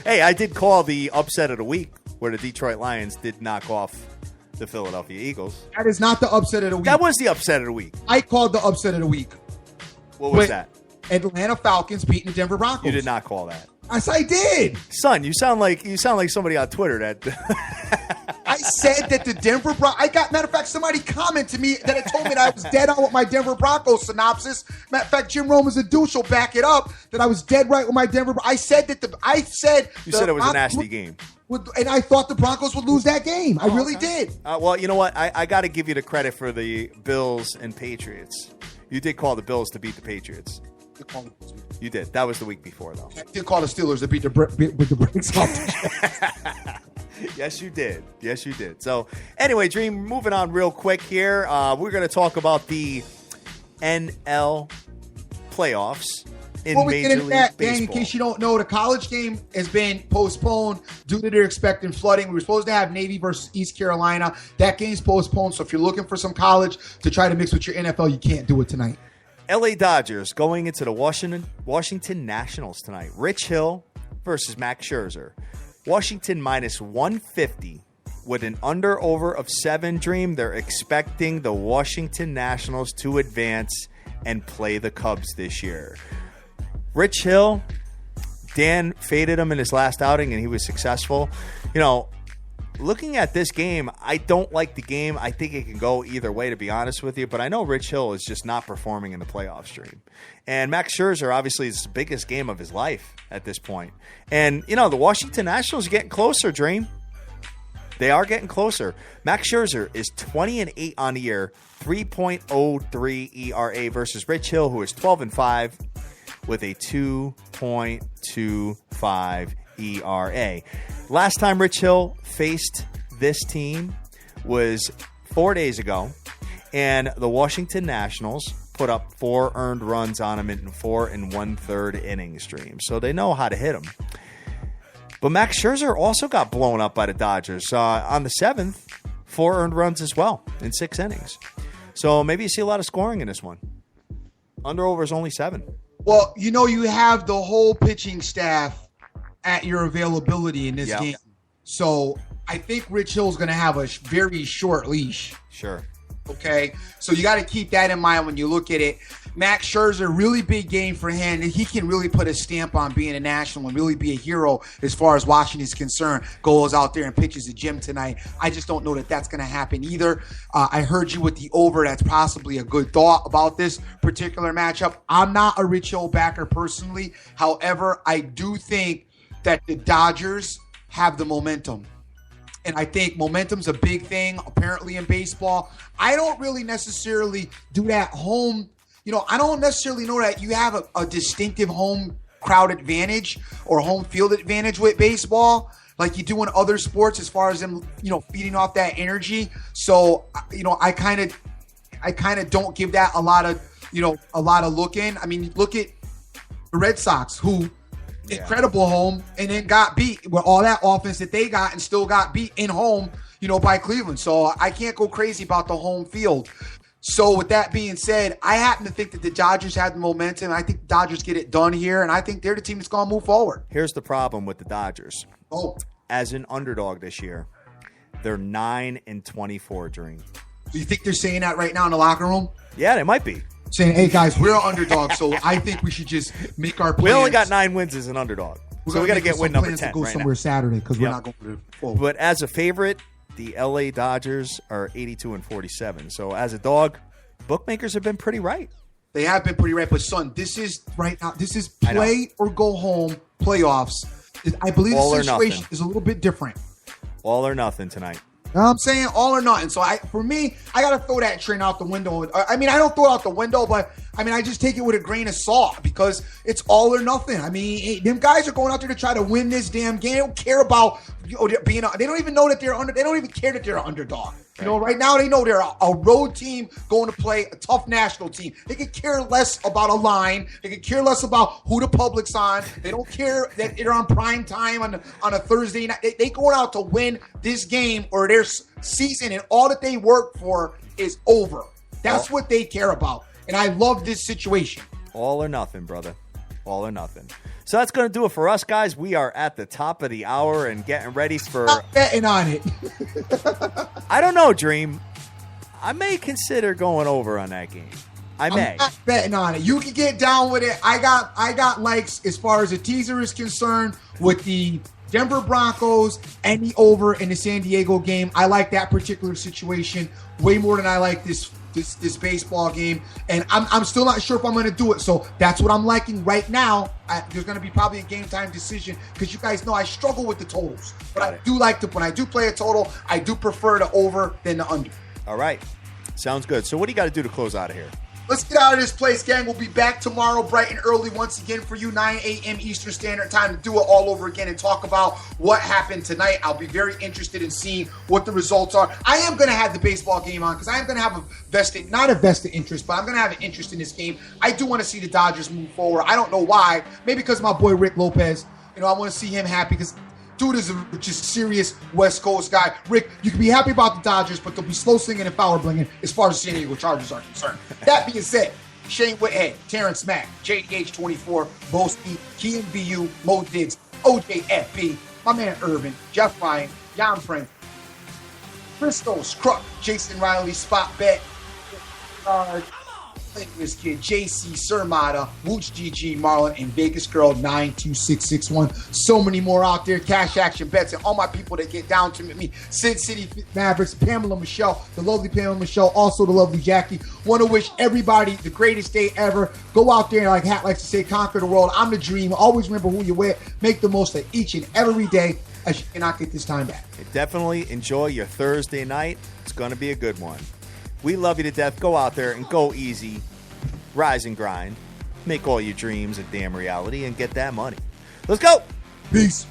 Hey, I did call the upset of the week where the Detroit Lions did knock off the Philadelphia Eagles. That is not the upset of the week. That was the upset of the week. I called the upset of the week. What was that? Atlanta Falcons beating the Denver Broncos. You did not call that. Yes, I did. Son, you sound like somebody on Twitter that. I said that the Denver Broncos. Matter of fact, somebody commented to me that it told me that I was dead on with my Denver Broncos synopsis. Matter of fact, Jim Roman's a douche will back it up that I was dead right with my Denver. I said that you said it was a nasty game. And I thought the Broncos would lose that game. I really did. Well, you know what? I got to give you the credit for the Bills and Patriots. You did call the Bills to beat the Patriots. You did. That was the week before, though. I did call the Steelers to beat with the brakes off. Yes, you did. Yes, you did. So, anyway, Dream, moving on real quick here. We're going to talk about the NL playoffs in Major League Baseball. Dan, in case you don't know, the college game has been postponed due to their expected flooding. We were supposed to have Navy versus East Carolina. That game's postponed, so if you're looking for some college to try to mix with your NFL, you can't do it tonight. LA Dodgers going into the Washington Nationals tonight. Rich Hill versus Max Scherzer. Washington minus 150 with an under-over of 7, Dream. They're expecting the Washington Nationals to advance and play the Cubs this year. Rich Hill, Dan faded him in his last outing, and he was successful. Looking at this game, I don't like the game. I think it can go either way, to be honest with you. But I know Rich Hill is just not performing in the playoffs, Dream. And Max Scherzer, obviously, is the biggest game of his life at this point. And, the Washington Nationals are getting closer, Dream. They are getting closer. Max Scherzer is 20-8 on the year, 3.03 ERA versus Rich Hill, who is 12-5 with a 2.25 ERA. Last time Rich Hill faced this team was 4 days ago, and the Washington Nationals put up 4 earned runs on him in 4 1/3 innings, Dream. So they know how to hit him. But Max Scherzer also got blown up by the Dodgers. On the 7th, 4 earned runs as well in 6 innings. So maybe you see a lot of scoring in this one. Under-over is only 7. Well, you have the whole pitching staff at your availability in this game. So I think Rich Hill's going to have a very short leash. Sure. Okay, so you got to keep that in mind when you look at it. Max Scherzer, really big game for him. He can really put a stamp on being a national and really be a hero as far as Washington is concerned. Goes out there and pitches the gym tonight. I just don't know that that's going to happen either. I heard you with the over. That's possibly a good thought about this particular matchup. I'm not a Rich Hill backer personally. However, I do think that the Dodgers have the momentum. And I think momentum's a big thing, apparently, in baseball. I don't really necessarily do that home. I don't necessarily know that you have a distinctive home crowd advantage or home field advantage with baseball like you do in other sports as far as them, feeding off that energy. So, I kind of don't give that a lot of look in. I mean, look at the Red Sox, who incredible home and then got beat with all that offense that they got and still got beat in home, by Cleveland. So I can't go crazy about the home field. So with that being said, I happen to think that the Dodgers have the momentum. I think the Dodgers get it done here, and I think they're the team that's going to move forward. Here's the problem with the Dodgers. As an underdog this year, they're 9-24, Dream. Do you think they're saying that right now in the locker room? Yeah, they might be. Saying, hey, guys, we're an underdog, so I think we should just make our plans. We only got 9 wins as an underdog. So we got to get win number 10 to go right somewhere now. Saturday because we're not going to forward. But as a favorite, the LA Dodgers are 82-47. So as a dog, bookmakers have been pretty right. They have been pretty right. But, son, this is right now. This is play or go home playoffs. I believe the situation is a little bit different. All or nothing tonight. You know what I'm saying? All or nothing. So for me, I got to throw that train out the window. I mean, I don't throw it out the window, but I just take it with a grain of salt because it's all or nothing. I mean, them guys are going out there to try to win this damn game. They don't care about being. They don't even know that they're under. They don't even care that they're an underdog. Right now they know they're a road team going to play a tough national team. They could care less about a line. They could care less about who the public's on. They don't care that they're on prime time on a Thursday night. They going out to win this game or their season, and all that they work for is over. That's what they care about. And I love this situation. All or nothing, brother. All or nothing. So that's going to do it for us, guys. We are at the top of the hour and getting ready for... Not betting on it. I don't know, Dream. I may consider going over on that game. I'm not betting on it. You can get down with it. I got likes as far as the teaser is concerned with the Denver Broncos and the over in the San Diego game. I like that particular situation way more than I like this baseball game, and I'm still not sure if I'm going to do it. So that's what I'm liking right now. There's going to be probably a game time decision because you guys know I struggle with the totals, but I do like when I do play a total, I do prefer the over than the under. All right, sounds good. So what do you got to do to close out of here? Let's get out of this place, gang. We'll be back tomorrow bright and early once again for you, 9 a.m. Eastern Standard Time, to do it all over again and talk about what happened tonight. I'll be very interested in seeing what the results are. I am going to have the baseball game on because I am going to have not a vested interest, but I'm going to have an interest in this game. I do want to see the Dodgers move forward. I don't know why. Maybe because my boy Rick Lopez, I want to see him happy because dude is a just serious West Coast guy. Rick, you can be happy about the Dodgers, but they'll be slow singing and power blinging as far as the San Diego Chargers are concerned. That being said, Shane Whithead, Terrence Mack, JDH24, Boski, Kean BU, Mo Diggs, OJFB, my man Irvin, Jeff Ryan, Jan Frank, Christos, Kruk, Jason Riley, Spot Bet, This Kid, JC Surmata, Wooch GG, Marlon, and Vegas Girl 92661. So many more out there. Cash Action Bets and all my people that get down to me. Sid City Mavericks, Pamela Michelle, the lovely Pamela Michelle, also the lovely Jackie. Want to wish everybody the greatest day ever. Go out there, like Hat likes to say, conquer the world. I'm the dream. Always remember who you're with. Make the most of each and every day, as you cannot get this time back. Definitely enjoy your Thursday night. It's going to be a good one. We love you to death. Go out there and go easy. Rise and grind. Make all your dreams a damn reality and get that money. Let's go. Peace.